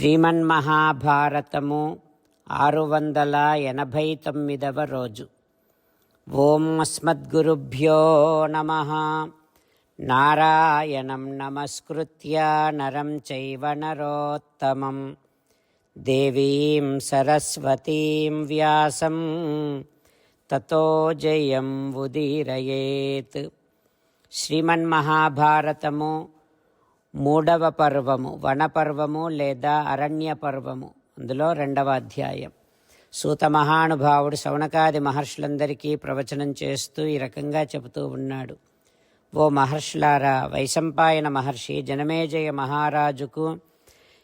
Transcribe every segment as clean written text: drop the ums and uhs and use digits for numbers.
శ్రీమన్మహాభారతము 689వ రోజు. ఓం అస్మద్గురుభ్యో నమః. నారాయణం నమస్కృత్య నరం చైవ నరోత్తమం దేవీం సరస్వతీం వ్యాసం తతో జయం ఉదీరయేత్. శ్రీమన్మహాభారతము 3వ పర్వము, వనపర్వము లేదా అరణ్య పర్వము. అందులో 2వ అధ్యాయం. సూత మహానుభావుడు శౌనకాది మహర్షులందరికీ ప్రవచనం చేస్తూ ఈ రకంగా చెబుతూ ఉన్నాడు. ఓ మహర్షులారా, వైశంపాయన మహర్షి జనమేజయ మహారాజుకు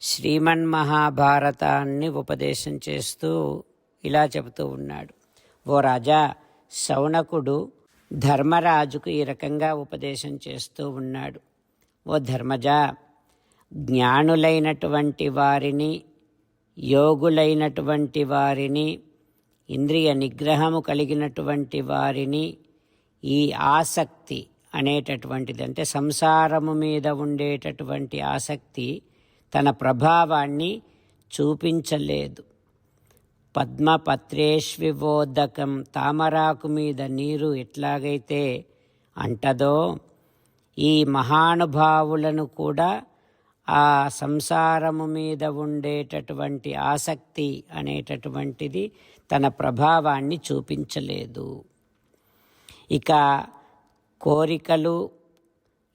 శ్రీమన్మహాభారతాన్ని ఉపదేశం చేస్తూ ఇలా చెబుతూ ఉన్నాడు. ఓ రాజా, శౌనకుడు ధర్మరాజుకు ఈ రకంగా ఉపదేశం చేస్తూ ఉన్నాడు. ఓ ధర్మజా, జ్ఞానులైనటువంటి వారిని, యోగులైనటువంటి వారిని, ఇంద్రియ నిగ్రహము కలిగినటువంటి వారిని ఈ ఆసక్తి అనేటటువంటిది, అంటే సంసారము మీద ఉండేటటువంటి ఆసక్తి తన ప్రభావాన్ని చూపించలేదు. పద్మపత్రేష్వివోదకం, తామరాకు మీద నీరు ఎట్లాగైతే అంటదో, ఈ మహానుభావులను కూడా ఆ సంసారము మీద ఉండేటటువంటి ఆసక్తి అనేటటువంటిది తన ప్రభావాన్ని చూపించలేదు. ఇక కోరికలు,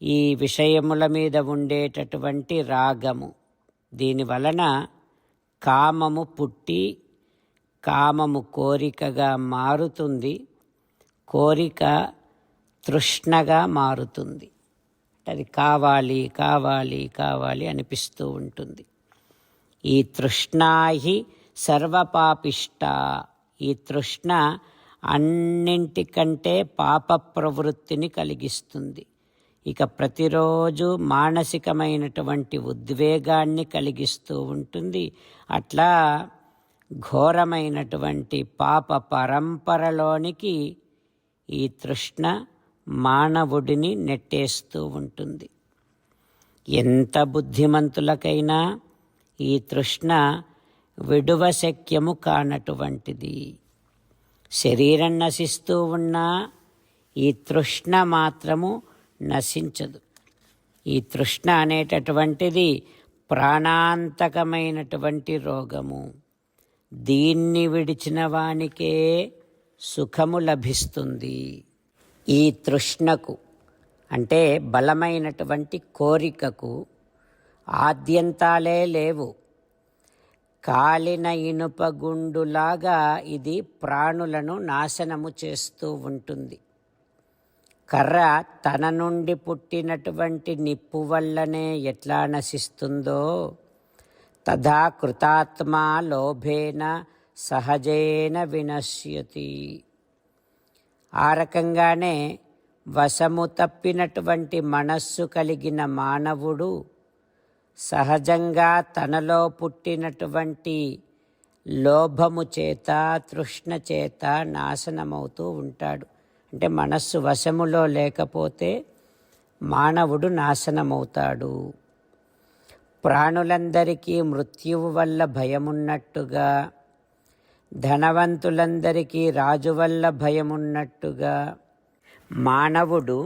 ఈ విషయముల మీద ఉండేటటువంటి రాగము, దీనివలన కామము పుట్టి కామము కోరికగా మారుతుంది, కోరిక తృష్ణగా మారుతుంది. అది కావాలి కావాలి కావాలి అనిపిస్తూ ఉంటుంది. ఈ తృష్ణాహి సర్వపాపిష్ట, ఈ తృష్ణ అన్నింటికంటే పాప ప్రవృత్తిని కలిగిస్తుంది. ఇక ప్రతిరోజు మానసికమైనటువంటి ఉద్వేగాన్ని కలిగిస్తూ ఉంటుంది. అట్లా ఘోరమైనటువంటి పాప పరంపరలోనికి ఈ తృష్ణ మానవుడిని నెట్టేస్తూ ఉంటుంది. ఎంత బుద్ధిమంతులకైనా ఈ తృష్ణ విడువశక్యము కానటువంటిది. శరీరం నశిస్తూ ఉన్నా ఈ తృష్ణ మాత్రము నశించదు. ఈ తృష్ణ అనేటటువంటిది ప్రాణాంతకమైనటువంటి రోగము. దీన్ని విడిచిన వానికే సుఖము లభిస్తుంది. ఈ తృష్ణకు, అంటే బలమైనటువంటి కోరికకు ఆద్యంతాలే లేవు. కాలిన ఇనుపగుండులాగా ఇది ప్రాణులను నాశనము చేస్తూ ఉంటుంది. కర్ర తన నుండి పుట్టినటువంటి నిప్పు వల్లనే ఎట్లా నశిస్తుందో, తథా కృతాత్మా లోభేన సహజేన వినశ్యతి. ఆ రకంగానే వశము తప్పినటువంటి మనస్సు కలిగిన మానవుడు సహజంగా తనలో పుట్టినటువంటి లోభము చేత, తృష్ణ చేత నాశనమవుతూ ఉంటాడు. అంటే మనస్సు వశములో లేకపోతే మానవుడు నాశనమవుతాడు. ప్రాణులందరికీ మృత్యువు వల్ల భయమున్నట్టుగా, ధనవంతులందరికీ రాజు వల్ల భయమున్నట్టుగా, మానవుడు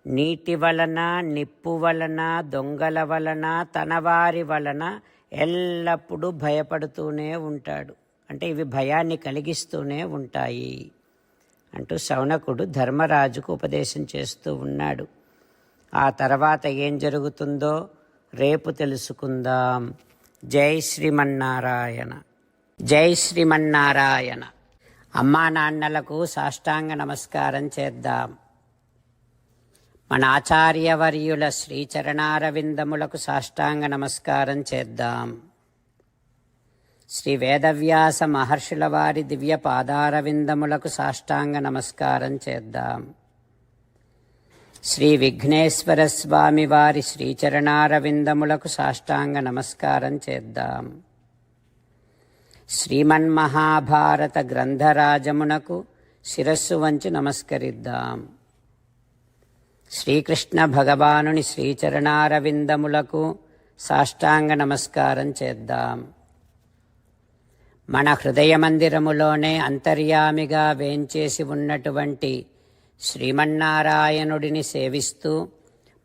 నీటి వలన, నిప్పు వలన, దొంగల వలన, తనవారి వలన ఎల్లప్పుడూ భయపడుతూనే ఉంటాడు. అంటే ఇవి భయాన్ని కలిగిస్తూనే ఉంటాయి అంటూ శౌనకుడు ధర్మరాజుకు ఉపదేశం చేస్తూ ఉన్నాడు. ఆ తర్వాత ఏం జరుగుతుందో రేపు తెలుసుకుందాం. జై శ్రీమన్నారాయణ. జై శ్రీమన్నారాయణ. అమ్మా నాన్నలకు సాష్టాంగ నమస్కారం చేద్దాం. మన ఆచార్యవర్యుల శ్రీచరణారవిందములకు సాష్టాంగ నమస్కారం చేద్దాం. శ్రీ వేదవ్యాస మహర్షుల వారి దివ్య పాదారవిందములకు సాష్టాంగ నమస్కారం చేద్దాం. శ్రీ విఘ్నేశ్వర స్వామి వారి శ్రీచరణారవిందములకు సాష్టాంగ నమస్కారం చేద్దాం. శ్రీమన్మహాభారత గ్రంథరాజమునకు శిరస్సు వంచి నమస్కరిద్దాం. శ్రీకృష్ణ భగవానుని శ్రీచరణారవిందములకు సాష్టాంగ నమస్కారం చేద్దాం. మన హృదయ మందిరములోనే అంతర్యామిగా వేంచేసి ఉన్నటువంటి శ్రీమన్నారాయణుడిని సేవిస్తూ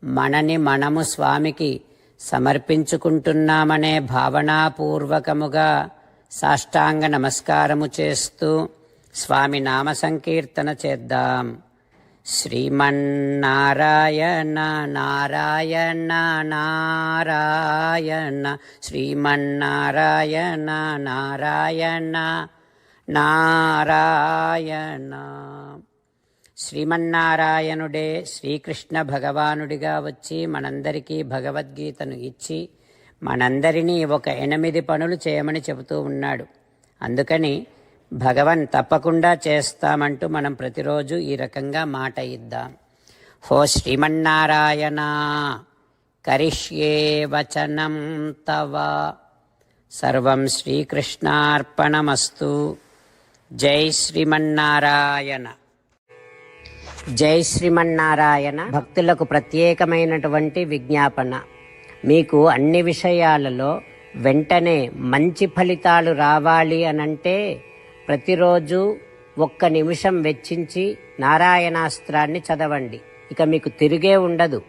మనని మనము స్వామికి సమర్పించుకుంటున్నామనే భావనాపూర్వకముగా సాష్టాంగ నమస్కారము చేస్తూ స్వామి నామ సంకీర్తన చేద్దాం. శ్రీమన్నారాయణ నారాయణ నారాయణ శ్రీమన్నారాయణ నారాయణ నారాయణ. శ్రీమన్నారాయణుడే శ్రీకృష్ణ భగవానుడిగా వచ్చి మనందరికీ భగవద్గీతను ఇచ్చి మనందరినీ ఒక 8 పనులు చేయమని చెబుతూ ఉన్నాడు. అందుకని భగవన్ తప్పకుండా చేస్తామంటూ మనం ప్రతిరోజు ఈ రకంగా మాట ఇద్దాం. హో శ్రీమన్నారాయణ కరిష్యే వచనం తవ సర్వం శ్రీకృష్ణార్పణమస్తు. జై శ్రీమన్నారాయణ. జై శ్రీమన్నారాయణ. భక్తులకు ప్రత్యేకమైనటువంటి విజ్ఞాపన. మీకు అన్ని విషయాలలో వెంటనే మంచి ఫలితాలు రావాలి అనంటే ప్రతిరోజు 1 నిమిషం వెచ్చించి నారాయణాస్త్రాన్ని చదవండి. ఇక మీకు తిరిగే ఉండదు.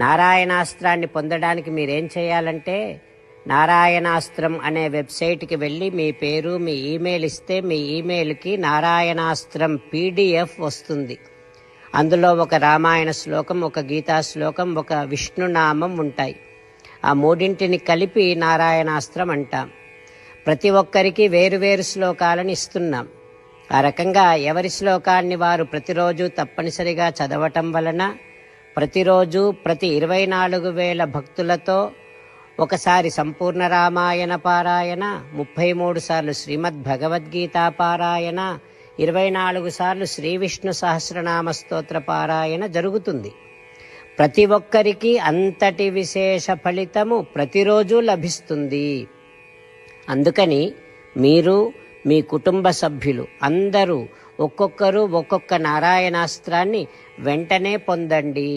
నారాయణాస్త్రాన్ని పొందడానికి మీరేం చేయాలంటే నారాయణాస్త్రం అనే వెబ్సైట్కి వెళ్ళి మీ పేరు మీ ఈమెయిల్ ఇస్తే మీ ఈమెయిల్కి నారాయణాస్త్రం PDF వస్తుంది. అందులో ఒక రామాయణ శ్లోకం, ఒక గీతా శ్లోకం, ఒక విష్ణునామం ఉంటాయి. ఆ 3ంటిని కలిపి నారాయణాస్త్రం అంటాం. ప్రతి ఒక్కరికి వేరువేరు శ్లోకాలను ఇస్తున్నాం. ఆ రకంగా ఎవరి శ్లోకాన్ని వారు ప్రతిరోజు తప్పనిసరిగా చదవటం వలన ప్రతిరోజు ప్రతి 24,000 భక్తులతో ఒకసారి సంపూర్ణ రామాయణ పారాయణ, 33 సార్లు శ్రీమద్ భగవద్గీత పారాయణ, 24 సార్లు శ్రీ విష్ణు సహస్రనామ స్తోత్ర పారాయణ జరుగుతుంది. ప్రతి ఒక్కరికి అంతటి విశేష ఫలితము ప్రతిరోజు లభిస్తుంది. అందుకని మీరు మీ కుటుంబ సభ్యులు అందరూ ఒక్కొక్కరు ఒక్కొక్క నారాయణాస్త్రాన్ని వెంటనే పొందండి.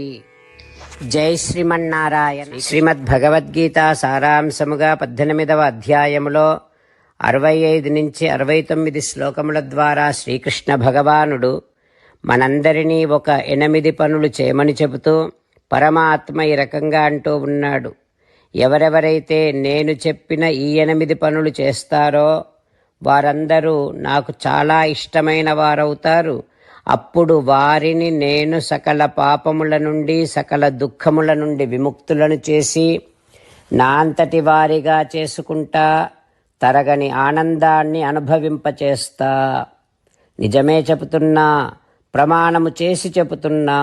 జై శ్రీమన్నారాయణ. శ్రీమద్ భగవద్గీత సారాంశముగా 18వ అధ్యాయములో 65 నుంచి 69 శ్లోకముల ద్వారా శ్రీకృష్ణ భగవానుడు మనందరినీ ఒక 8 పనులు చేయమని చెబుతూ పరమాత్మ ఈ రకంగా అంటూ ఉన్నాడు. ఎవరెవరైతే నేను చెప్పిన ఈ 8 పనులు చేస్తారో వారందరూ నాకు చాలా ఇష్టమైన వారవుతారు. అప్పుడు వారిని నేను సకల పాపముల నుండి సకల దుఃఖముల నుండి విముక్తులను చేసి నా అంతటి వారిగా చేసుకుంటా, తరగని ఆనందాన్ని అనుభవింపచేస్తా. నిజమే చెబుతున్నా, ప్రమాణము చేసి చెబుతున్నా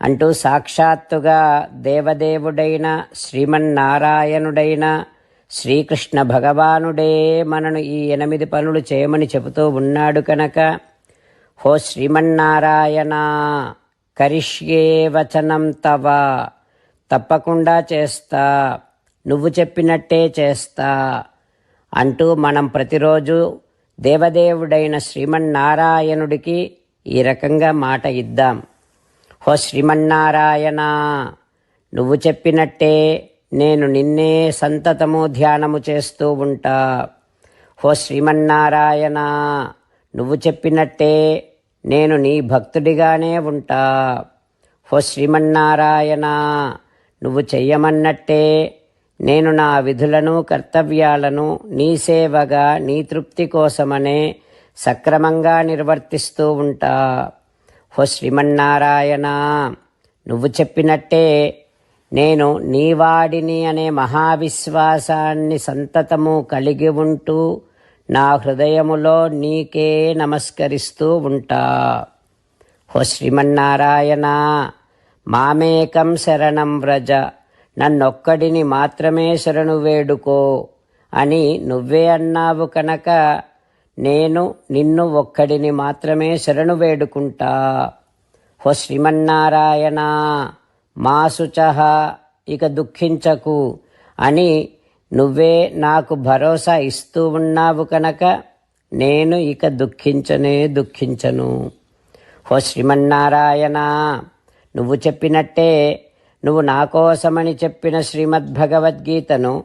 అంటూ సాక్షాత్తుగా దేవదేవుడైన శ్రీమన్నారాయణుడైన శ్రీకృష్ణ భగవానుడే మనను ఈ 8 పనులు చేయమని చెబుతూ ఉన్నాడు కనుక హో శ్రీమన్నారాయణ కరిష్యే వచనం తవ, తప్పకుండా చేస్తా, నువ్వు చెప్పినట్టే చేస్తా అంటూ మనం ప్రతిరోజు దేవదేవుడైన శ్రీమన్నారాయణుడికి ఈ రకంగా మాట ఇద్దాం. హో శ్రీమన్నారాయణ, నువ్వు చెప్పినట్టే నేను నిన్నే సంతతము ధ్యానము చేస్తూ ఉంటా. హో శ్రీమన్నారాయణ, నువ్వు చెప్పినట్టే నేను నీ భక్తుడిగానే ఉంటా. హో శ్రీమన్నారాయణ, నువ్వు చెయ్యమన్నట్టే నేను నా విధులను కర్తవ్యాలను నీ సేవగా నీ తృప్తి కోసమనే సక్రమంగా నిర్వర్తిస్తూ ఉంటా. హో శ్రీమన్నారాయణ, నువ్వు చెప్పినట్టే నేను నీవాడిని అనే మహావిశ్వాసాన్ని సంతతము కలిగి ఉంటూ నా హృదయములో నీకే నమస్కరిస్తూ ఉంటా. హో శ్రీమన్నారాయణ, మామేకం శరణం వ్రజ, నన్నొక్కడిని మాత్రమే శరణు వేడుకో అని నువ్వే అన్నావు కనుక నేను నిన్ను ఒక్కడిని మాత్రమే శరణు వేడుకుంటా. హో శ్రీమన్నారాయణ, మా శుచః, ఇక దుఃఖించకు అని నువ్వే నాకు భరోసా ఇస్తూ ఉన్నావు కనుక నేను ఇక దుఃఖించను. హో శ్రీమన్నారాయణ, నువ్వు చెప్పినట్టే నువ్వు నా కోసమని చెప్పిన శ్రీమద్భగవద్గీతను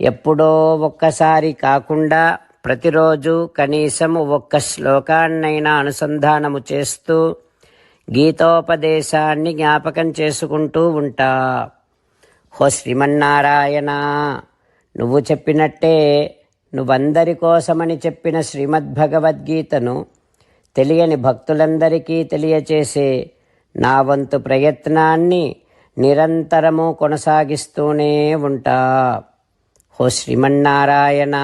ఎప్పుడో ఒక్కసారి కాకుండా ప్రతిరోజు కనీసం ఒక్క శ్లోకాన్నైనా అనుసంధానము చేస్తూ గీతోపదేశాన్ని జ్ఞాపకం చేసుకుంటూ ఉంటా. హో శ్రీమన్నారాయణ, నువ్వు చెప్పినట్టే నువ్వందరి కోసమని చెప్పిన శ్రీమద్భగవద్గీతను తెలియని భక్తులందరికీ తెలియచేసే నా వంతు ప్రయత్నాన్ని నిరంతరము కొనసాగిస్తూనే ఉంటా. హో శ్రీమన్నారాయణ,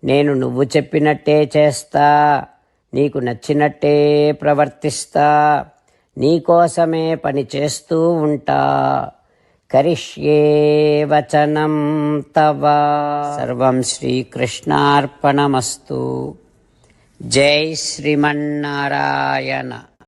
నేను నువ్వు చెప్పినట్టే చేస్తా, నీకు నచ్చినట్టే ప్రవర్తిస్తా, నీకోసమే పని చేస్తూ ఉంటా. కరిష్యే వచనం తవ. సర్వం శ్రీకృష్ణార్పణమస్తు. జై శ్రీమన్నారాయణ.